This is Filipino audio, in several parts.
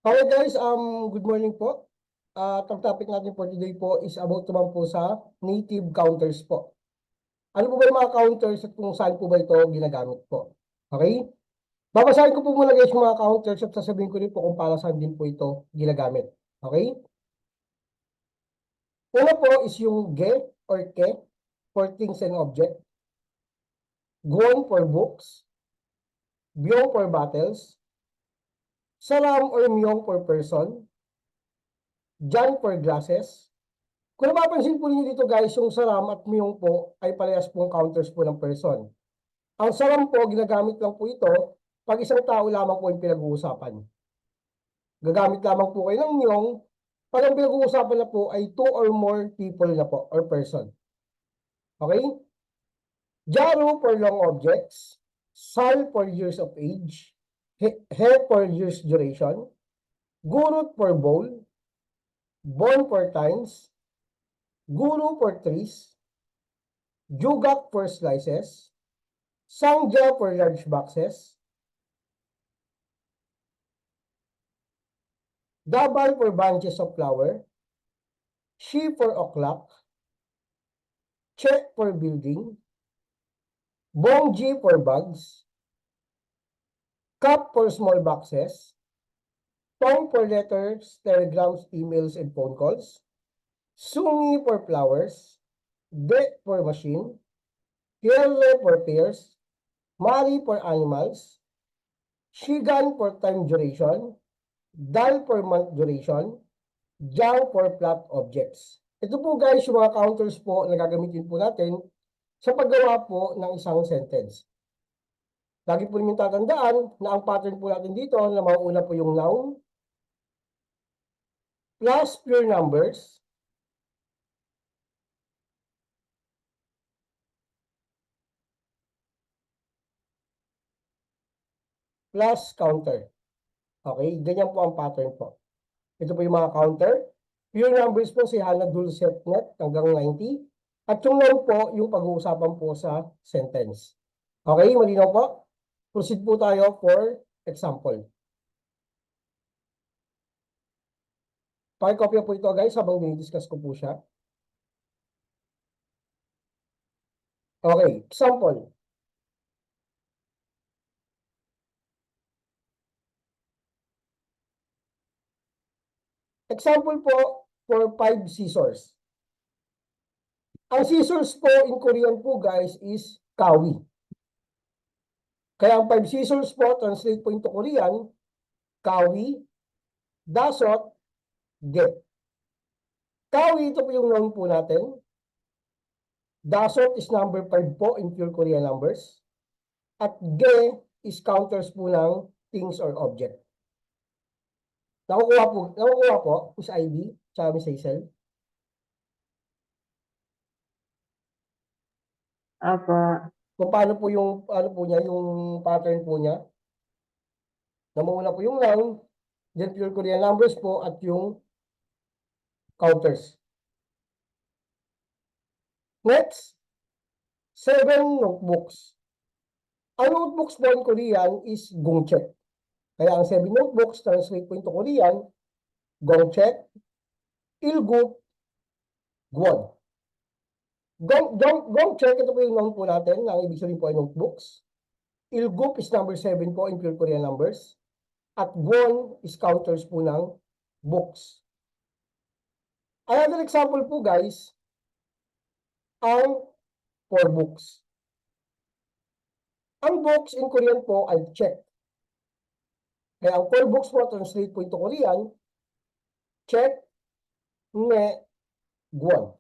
Okay guys, good morning po. Ang topic natin for today po is about naman po sa native counters po. Ano po ba yung mga counters at kung saan po ba ito ginagamit po? Okay? Babasahin ko po muna guys yung mga counters at sasabihin ko rin po kung para saan din po ito ginagamit. Okay? Una po is yung ge or ke for things and object. Guon for books. Byong for battles. Salam or myong for person. Jan for glasses. Kung napapansin po ninyo dito guys, yung salam at myong po ay parehas pong counters po ng person. Ang salam po, ginagamit lang po ito pag isang tao lamang po yung pinag-uusapan. Gagamit lamang po kayo ng myong pag ang pinag-uusapan na po ay two or more people na po or person. Okay? Jaru for long objects, sal for years of age, he for years duration, gurut for bowl, bon for times, guru for trees, jugak for slices, sangja for large boxes, dabal for bunches of flower, she for o'clock, che for building, bongji for bugs, cup for small boxes, tong for letters, telegrams, emails, and phone calls, sungi for flowers, de for machine, here for pairs, mari for animals, shigan for time duration, dal for month duration, jang for plot objects. Ito po guys yung mga counters po na gagamitin po natin sa paggawa po ng isang sentence. Lagi po ninyong tatandaan na ang pattern po natin dito na mauuna po yung noun plus pure numbers plus counter. Okay, ganyan po ang pattern po. Ito po yung mga counter. Pure numbers po si Hannah Dulcet net hanggang 90. At yung noun po, yung pag-uusapan po sa sentence. Okay, malinaw po? Proceed po tayo for example. Pakikopya po ito guys habang dinidiscuss ko po siya. Okay, example. Example po for 5 scissors. Ang scissors po in Korean po guys is kawi. Kaya ang 5 scissors po, translate po into Korean, kawi, dasot, get. Kawi, ito po yung noun po natin. Dasot is number 5 po in pure Korean numbers. At ge is counters po ng things or object. Nakukuha po, Miss Ivy, tsaka Miss Hazel. Apa. Kung paano po yung, ano po niya, yung pattern po niya. Namuna po yung noun, then pure Korean numbers po, at yung counters. Next, 7 notebooks. Ang notebooks po in Korean is gongcheck. Kaya ang 7 notebooks, translate po into Korean, gongcheck, ilgup, gwon. Gongcheck, ito po yung noun po natin, ang ibig sabihin po ay notebooks. Ilgup is number 7 po in pure Korean numbers. At gwon is counters po ng books. Another example po guys, ang 4 books. Ang books in Korean po ay check. Kaya ang 4 books po, translate po into Korean, check, nge, gwon.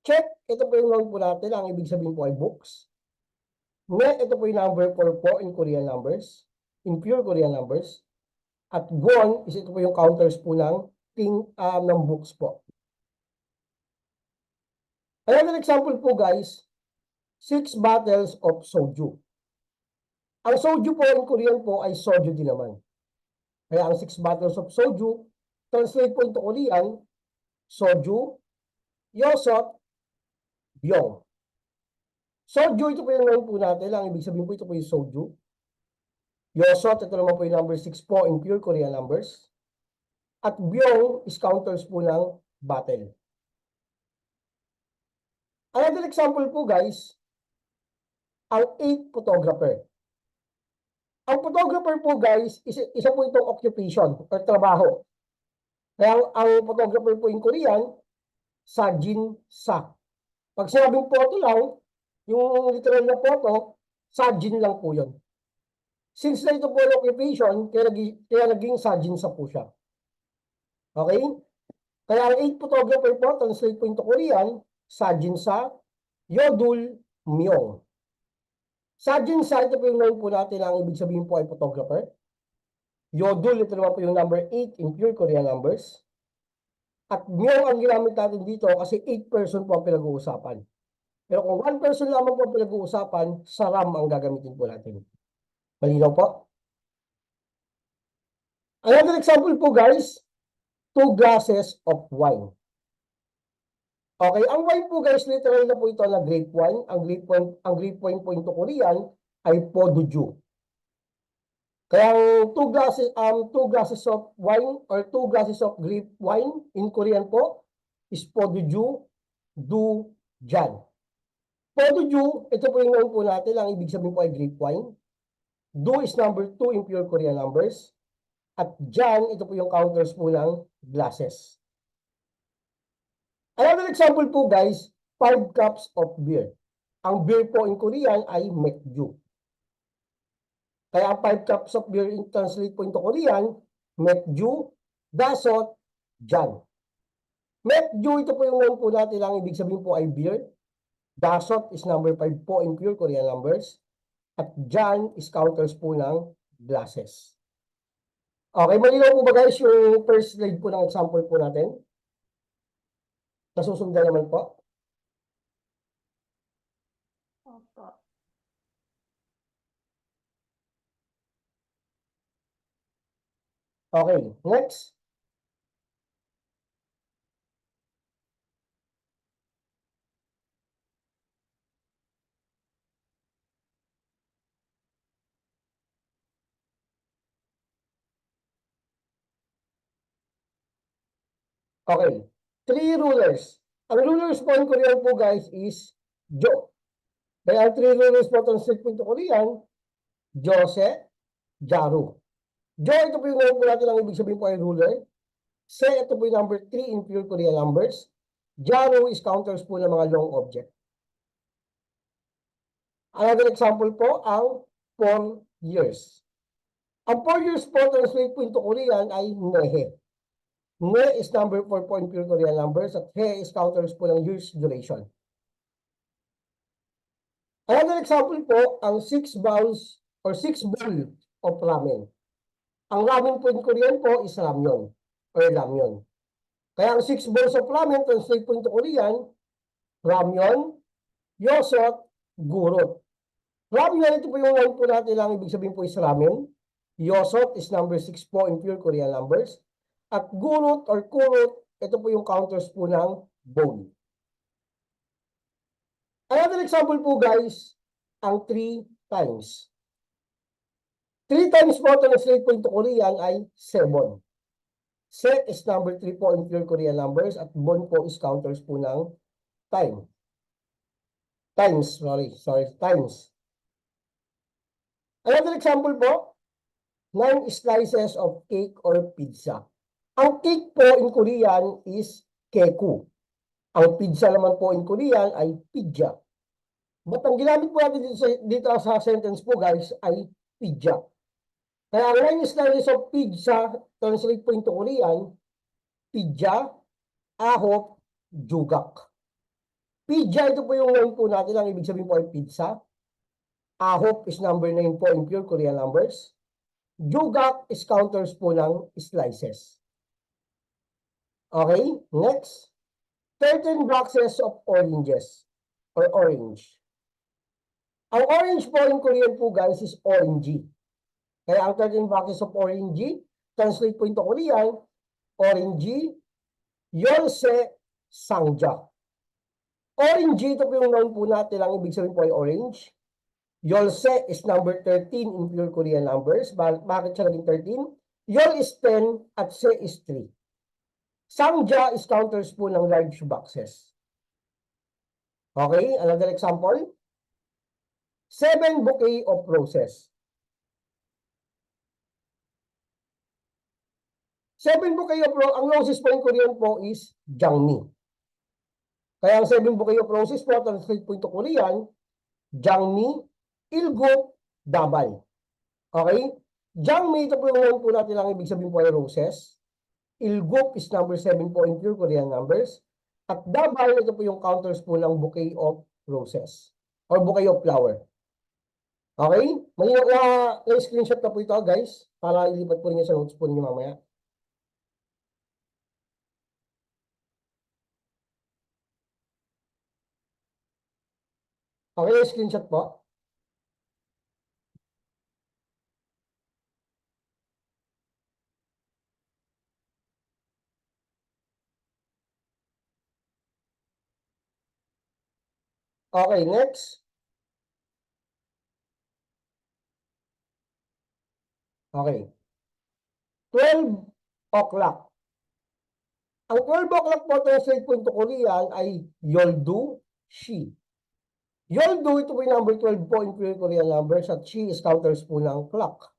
Check, ito po yung noun po natin, ang ibig sabihin po ay books. Nge, ito po yung number 4 po in Korean numbers, in pure Korean numbers. At gwon is ito po yung counters po ng books po. Another example po guys, 6 bottles of soju. Ang soju po in Korean po ay soju din naman. Kaya ang 6 bottles of soju, translate po into Korean, soju, yosot, byong. Soju, ito po yung noun po natin. Ang ibig sabihin po ito po yung soju. Yosot, ito naman po yung number 6 po in pure Korean numbers. At Byong is counters po ng battle. Another example po guys, ang 8 photographer. Ang photographer po guys, isa po itong occupation or trabaho. Kaya ang photographer po in Korean, Sajin Sa. Pag sinabing photo lang, yung literal na photo, Sajin lang po yun. Since na ito po ang occupation, kaya naging Sajin Sa po siya. Okay? Kaya ang 8 photographer po, translate po into Korean, Sajin Sa, Yodul Myong. Sajin Sa, ito po yung noun po natin ang ibig sabihin po ay photographer. Yodul, ito naman po yung number 8 in pure Korean numbers. At Myong ang ginamit natin dito kasi 8 person po ang pinag-uusapan. Pero kung 1 person lamang po ang pinag-uusapan, saram ang gagamitin po natin. Malinaw po? Another example po guys, 2 glasses of wine. Okay, ang wine po guys, literal na po ito na grape wine. Ang grape wine po into Korean ay poduju. Kaya ang 2 glasses of wine or 2 glasses of grape wine in Korean po is poduju du jan. Poduju, ito po yung noun po natin, ang ibig sabihin po ay grape wine. Du is number 2 in pure Korean numbers. At jan, ito po yung counters po ng glasses. Another example po guys, 5 cups of beer. Ang beer po in Korean ay mekju. Kaya ang 5 cups of beer in translate po into Korean, mekju, dasot, jan. Mekju, ito po yung noun po natin, ang ibig sabihin po ay beer. Dasot is number 5 po in pure Korean numbers. At jan is counters po ng glasses. Okay, malinaw po ba guys yung first slide po ng example po natin? Nasusundan naman po. Opo. Okay, next. Okay, 3 rulers. Ang rulers po in Korean po guys is Jo. Kaya ang 3 rulers po translate po into Korean, Jose, Jaru. Jo, ito po yung noun po natin, ang ibig sabihin po ay ruler. Se, ito po yung number 3 in pure Korean numbers. Jaru is counters po ng mga long object. Another example po, ang 4 years. Ang 4 years po translate po into Korean ay nehe. Ne is number 4 po in pure Korean numbers at he is counters po ng years duration. Another example po, ang 6 bowls or 6 bowl of ramen. Ang ramen po in Korean po is ramyeon or ramyeon. Kaya ang 6 bowls of ramen translate po into Korean, ramyeon, yosot, gurot. Ramyeon, ito po yung noun po natin lang, ibig sabihin po is ramen. Yosot is number 6 po in pure Korean numbers. At gurot or kurot, ito po yung counters po ng bowl. Another example po guys, ang 3 times. 3 times po, translate po into Korean ay 7. Set is number 3 po in pure Korean numbers at bon po is counters po ng time. Times. Another example po, 9 slices of cake or pizza. Ang cake po in Korean is keku. Ang pizza naman po in Korean ay pizza. But ang ginamit po natin dito sa sentence po guys ay pizza. Kaya ang 9 slices of pizza, translate po into Korean, pizza, ahop, jugak. Pizza, ito po yung noun po natin, ang ibig sabihin po ay pizza. Ahop is number 9 po in pure Korean numbers. Jugak is counters po ng slices. Okay, next. 13 boxes of oranges or orange. Ang orange po in Korean po guys is orangey. Kaya ang 13 boxes of orangey, translate po into Korean, orangey, yolse, sangja. Orangey, ito po yung noun po natin, ang ibig sabihin po ay orange. Yolse is number 13 in pure Korean numbers. Bakit siya naging 13? Yol is 10 at Se is 3. Sangja is counters po ng large boxes. Okay, another example. 7 bouquet of roses. 7 bouquet of roses, ang roses po in Korean po is Jangmi. Kaya ang 7 bouquet of roses po, translate po ito Korean, Jangmi, Ilgot, Dabal. Okay? Jangmi, ito po yung noun po natin lang ibig sabihin po ay roses. Ilgop is number 7 po in pure Korean numbers. At Dabal, ito po yung counters po ng bouquet of roses or bouquet of flower. Okay? Malinaw na screenshot na po ito, guys, para ilipat po rin sa notes po ninyo mamaya. Okay, screenshot po. Okay, next. Okay. 12 o'clock. Ang 12 o'clock po translate po into Korean ay Yoldu Shi. Yoldu, ito po yung number 12 po in pure Korean numbers at Shi is counters po ng clock.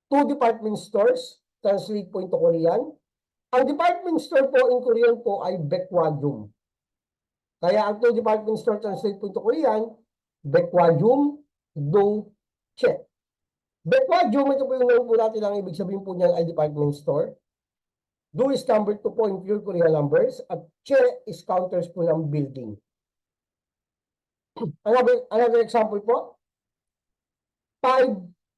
2 department stores, translate po into Korean. Ang department store po in Korean po ay Baekwaljum. Kaya ang 2 department store translate po into Korean, Baekwaljum, Do, Che. Baekwaljum, ito po yung noun po natin ang ibig sabihin po niyan ay department store. Do is number 2 po in pure Korean numbers at Che is counters po ng building. Another example po, 5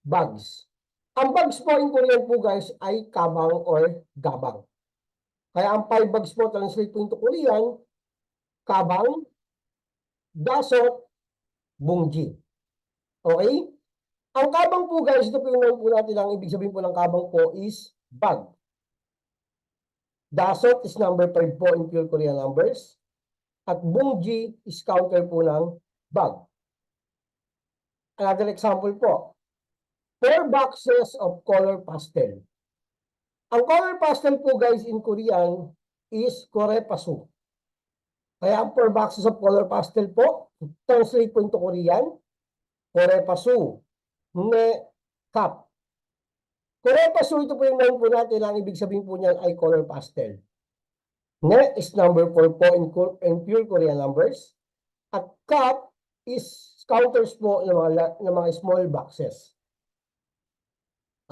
bags. Ang bags po in Korean po guys ay kabang or gabang. Kaya ang 5 bags po translate po into Korean, kabang, dasot, bungji. Okay? Ang kabang po guys, ito po yung noun po natin ang ibig sabihin po ng kabang po is bag. Dasot is number 5 po in pure Korean numbers. At bungji is counter po ng bag. Another example po, 4 boxes of color pastel. Ang color pastel po guys in Korean is korepasu. Kaya ang 4 boxes of color pastel po, translate po into Korean, korepasu, ne cup. Korepasu, ito po yung noun po natin, ang ibig sabihin po niyan ay color pastel. Ne is number 4 po in pure Korean numbers. At cup is counters po ng mga small boxes.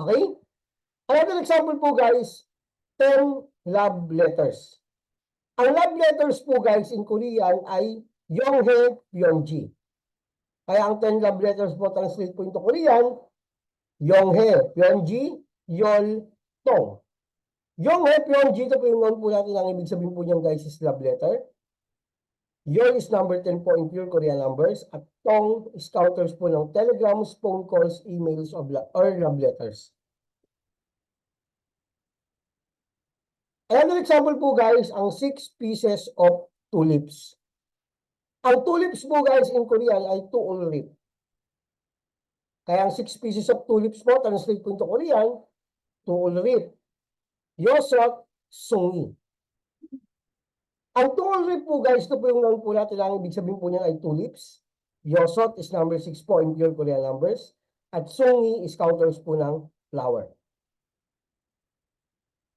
Okay? Another example po guys, 10 love letters. Ang love letters po guys in Korean ay Yonghae, Pyongji. Kaya ang 10 love letters po translate po into Korean, Yonghae, Pyongji, Yol, Tong. Yonghae, Pyongji, ito po yung noun po natin ang ibig sabihin po niyan guys is love letter. Yol is number 10 po in pure Korean numbers at Tong is counters po ng telegrams, phone calls, emails, or love letters. Another example po guys, ang 6 pieces of tulips. Ang tulips po guys in Korean ay tuulrip. Kaya ang 6 pieces of tulips po, translate po into Korean, tuulrip. Yosot, sungi. Ang tuulrip po guys, ito po yung noun po natin ang ibig sabihin po niyan ay tulips. Yosot is number 6 po in pure Korean numbers. At sungi is counters po ng flower.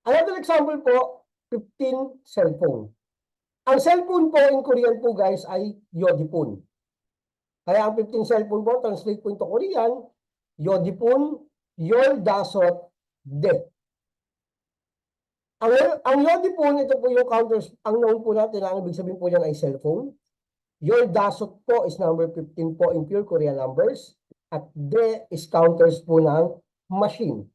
Another example po, 15 cellphone. Ang cellphone po in Korean po guys ay yodipun. Kaya ang 15 cellphone po, translate po into Korean, yodipun, yol dasot, de. Ang yodipun, ito po yung counters, ang noun po natin, ang ibig sabihin po yan ay cellphone. Yol dasot po is number 15 po in pure Korean numbers. At de is counters po ng machine.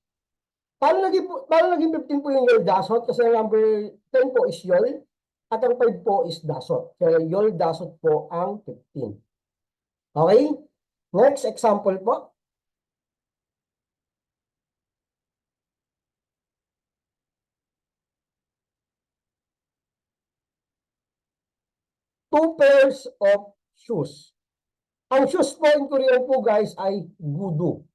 Paano naging 15 po yung yol dasot? Kasi ang number 10 po is yol. At ang 5 po is dasot. Kaya yol dasot po ang 15. Okay? Next example po. Two pairs of shoes. Ang shoes po in Korean po guys ay gudu.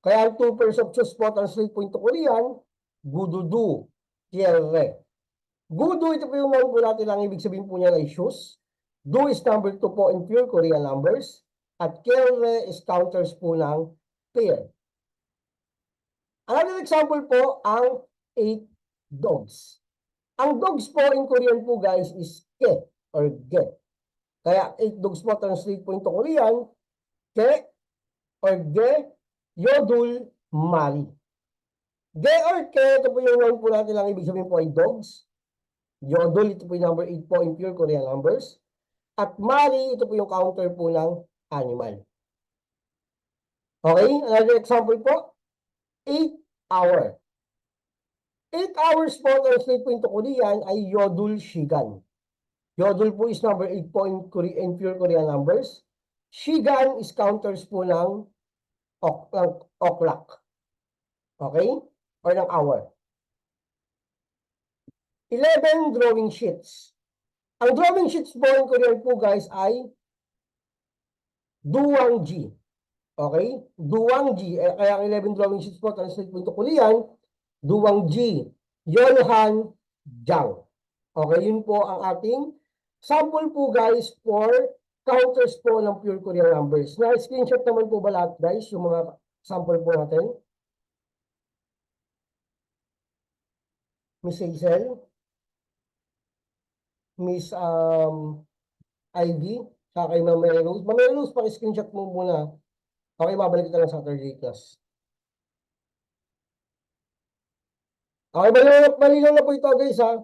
Kaya ang 2 pairs of shoes po translate po into Korean, gududu, kierre. Gudu, ito po yung noun po natin lang ibig sabihin po niya ay shoes. Do is number 2 po in pure Korean numbers. At kierre is counters po ng pair. Another example po, ang 8 dogs. Ang dogs po in Korean po guys is ke or ge. Kaya 8 dogs po translate po into Korean, ke or ge, yodul, mari. Ge or ke, ito po yung noun po natin lang ibig sabihin po ay dogs. Yodul, ito po yung number 8 po in pure Korean numbers. At mari, ito po yung counter po ng animal. Okay, another example po, 8 hour. 8 hours po translate po into Korean ay yodul shigan. Yodul po is number 8 po in pure Korean numbers. Shigan is counters po ng o'clock. Okay? Or ng hour. 11 drawing sheets. Ang drawing sheets po in Korean po guys ay duwangji. Okay? Duwangji. Kaya ang 11 drawing sheets po translate po into Korean, duwangji, yonhan, jang. Okay, yun po ang ating sample po guys for counters po ng pure Korean numbers. Na-screenshot naman po ba lahat guys, yung mga sample po natin? Miss Hazel? Miss Ivy? Saka kay Ma'am Mary Rose? Ma'am Mary Rose, paki-screenshot mo muna. Okay, babalik kita lang sa Saturday class. Okay, malinaw na po ito guys ha.